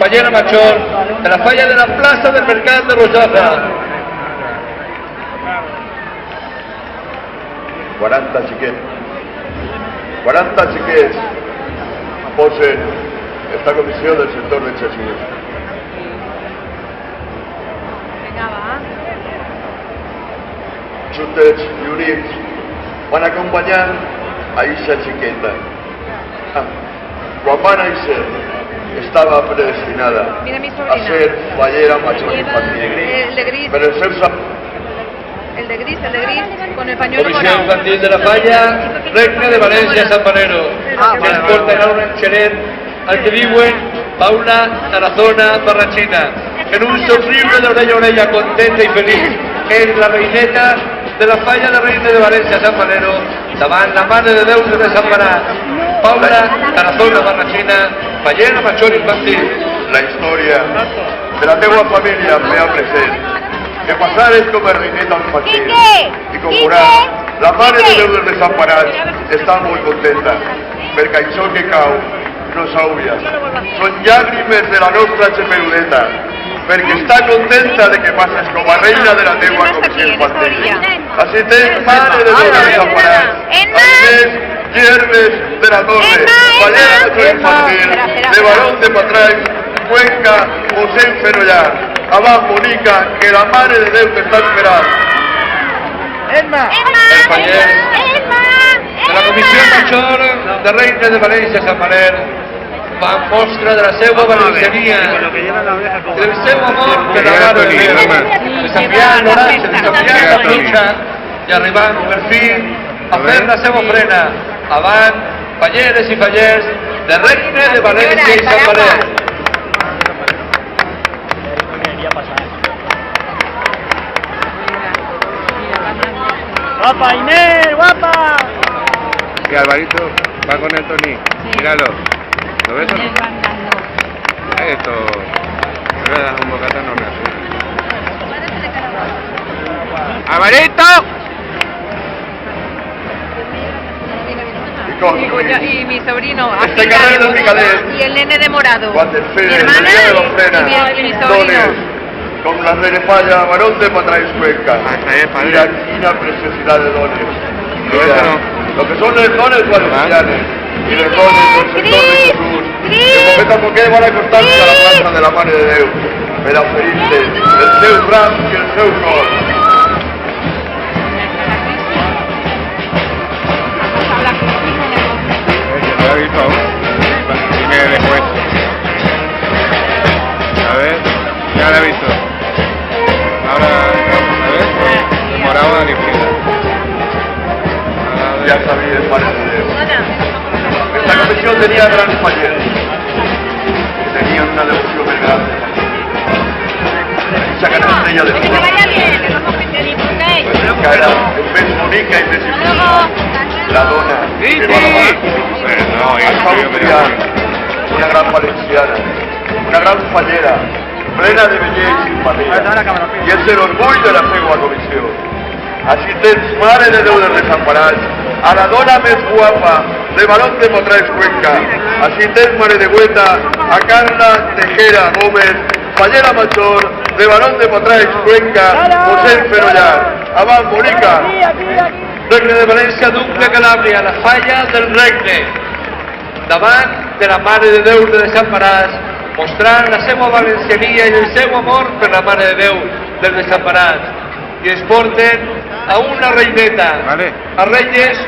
Fallera Major, de la falla de la plaça del Mercat de Rosada. 40 xiquets. 40 xiquets posen esta comissió del sector de Xaixís. Vinga, va. Juntets i units van acompanyant a eixa xiqueta. Quan va néixer estava predestinada Mira mi a sobrina. ser Fallera Major infantil. El de gris, Però els seus el de gris, con el pañuelo Comisión morado. infantil de la falla, Regne de Valencia, San Panero. Que es porten a un xeret al que diuen Paula Tarazona Barrachina. En un somriure d'orella a orella, contenta i feliç. És la reineta de la falla de Regne de Valencia, San Panero, davant la Mare de Déu de Desemparats. Paula Tarazona Barrachina, Fallera Major infantil. la història de la teua família feia present que passares com a reineta infantil i com veuràs, la Mare de Déu dels Desemparats està molt contenta perquè això que cau no s'aubia. Són llàgrimes de la nostra xeperudeta perquè està contenta de que passes com a reina de la teua comissió infantil. Així tens Mare de Déu dels Desemparats, així hierbes de la Torre, Fallera Major infantil, de Barón de Patrais, Cuenca, José Ferollar. Abans, Monica, que la Mare de Déu t'està esperant. El Fallers de la Comissió Major de Regne de València, Sant Maner, fan mostra de la seva valenciania i del seu amor per la Mare de Déu, desafiant l'oratge, desafiant la pluja i arribant per fi a fer la seva ofrena avant falleres i fallers de Regne de València i Sant Maner. ¡Guapa, Inés! ¡Guapa! Y Alvarito va con el Tony. Míralo. ¿Lo ves o no? Esto. Me voy a dar un bocata no me asusta. ¡Alvarito! Y mi sobrino, Este carrer del Picadet. y el nene de morado. Cuando el Mi Fede, el hermana día de la ofrena, y mi sobrino. dones, con la de Falla, Barón de Patrais, Cuenca. Hasta es padre. Mira, quina preciosidad de dones. Lo ves o no. Lo que son los dones valencianes y los dones del sector de Jesús, que poquet a poquet van acostar-se a la plaça de la Mare de Déu per a oferir-te el seu bram i el seu cor. Lo he visto aún. Dime después. A ver. Ya lo he visto. Ahora. A ver. Morado a la izquierda. Ja sabies, Mare de Déu. Esta comissió tenia grans fallers. Tenien una devoció més gran. Esa canastella de Que flors, vaya bien, que no disfrutéis. que era el més bonica i més il·luminada. La dona que va davant. No, Es va confiar una gran valenciana, una gran fallera, plena de bellesa i simpatia, i és l'orgull de la seva comissió. Així tens Mare de Déu dels Desemparats, a la dona més guapa de Barón de Patrais, Cuenca. Així tens, Mare de Güeta, a Carla Tejera Gómez, Fallera Major de Barón de Patrais, Cuenca, José Ferollar. Avant, Monica. Regne de València, Duc de Calàbria, la falla del Regne, davant de la Mare de Déu de Desemparats, mostrant la seva valenciania i el seu amor per la Mare de Déu dels Desemparats, i es porten a una reineta, Vale. a Reyes